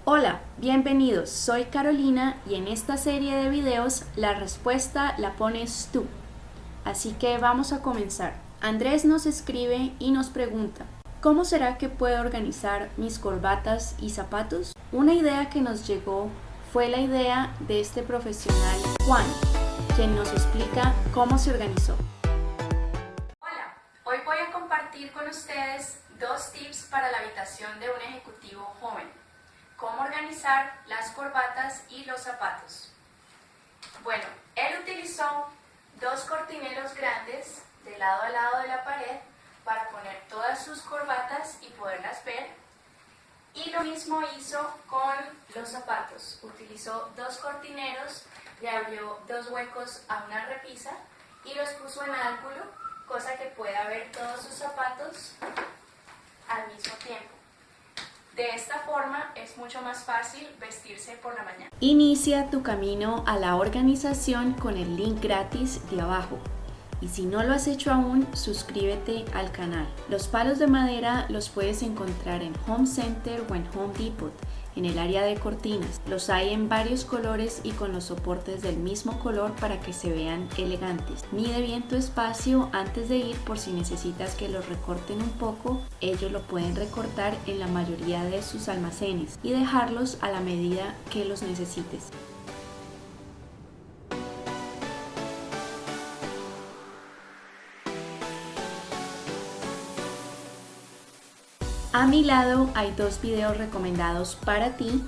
Hola, bienvenidos, soy Carolina y en esta serie de videos la respuesta la pones tú. Así que vamos a comenzar. Andrés nos escribe y nos pregunta: ¿cómo será que puedo organizar mis corbatas y zapatos? Una idea que nos llegó fue la idea de este profesional Juan, quien nos explica cómo se organizó. Hola, hoy voy a compartir con ustedes dos tips para la habitación de un ejecutivo joven. Cómo organizar las corbatas y los zapatos. Bueno, él utilizó dos cortineros grandes de lado a lado de la pared para poner todas sus corbatas y poderlas ver. Y lo mismo hizo con los zapatos. Utilizó dos cortineros, le abrió dos huecos a una repisa y los puso en ángulo, cosa que pueda ver todos sus zapatos al mismo tiempo. De esta forma es mucho más fácil vestirse por la mañana. Inicia tu camino a la organización con el link gratis de abajo. Y si no lo has hecho aún, suscríbete al canal. Los palos de madera los puedes encontrar en Home Center o en Home Depot, en el área de cortinas. Los hay en varios colores y con los soportes del mismo color para que se vean elegantes. Mide bien tu espacio antes de ir por si necesitas que los recorten un poco. Ellos lo pueden recortar en la mayoría de sus almacenes y dejarlos a la medida que los necesites. A mi lado hay dos videos recomendados para ti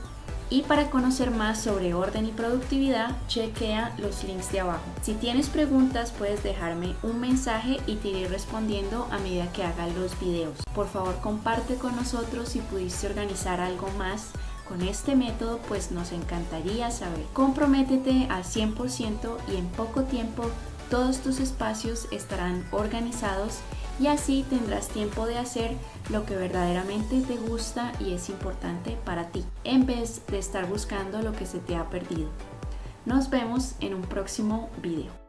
y para conocer más sobre orden y productividad, chequea los links de abajo. Si tienes preguntas puedes dejarme un mensaje y te iré respondiendo a medida que haga los videos. Por favor, comparte con nosotros si pudiste organizar algo más con este método, pues nos encantaría saber. Comprométete al 100% y en poco tiempo todos tus espacios estarán organizados y así tendrás tiempo de hacer lo que verdaderamente te gusta y es importante para ti, en vez de estar buscando lo que se te ha perdido. Nos vemos en un próximo video.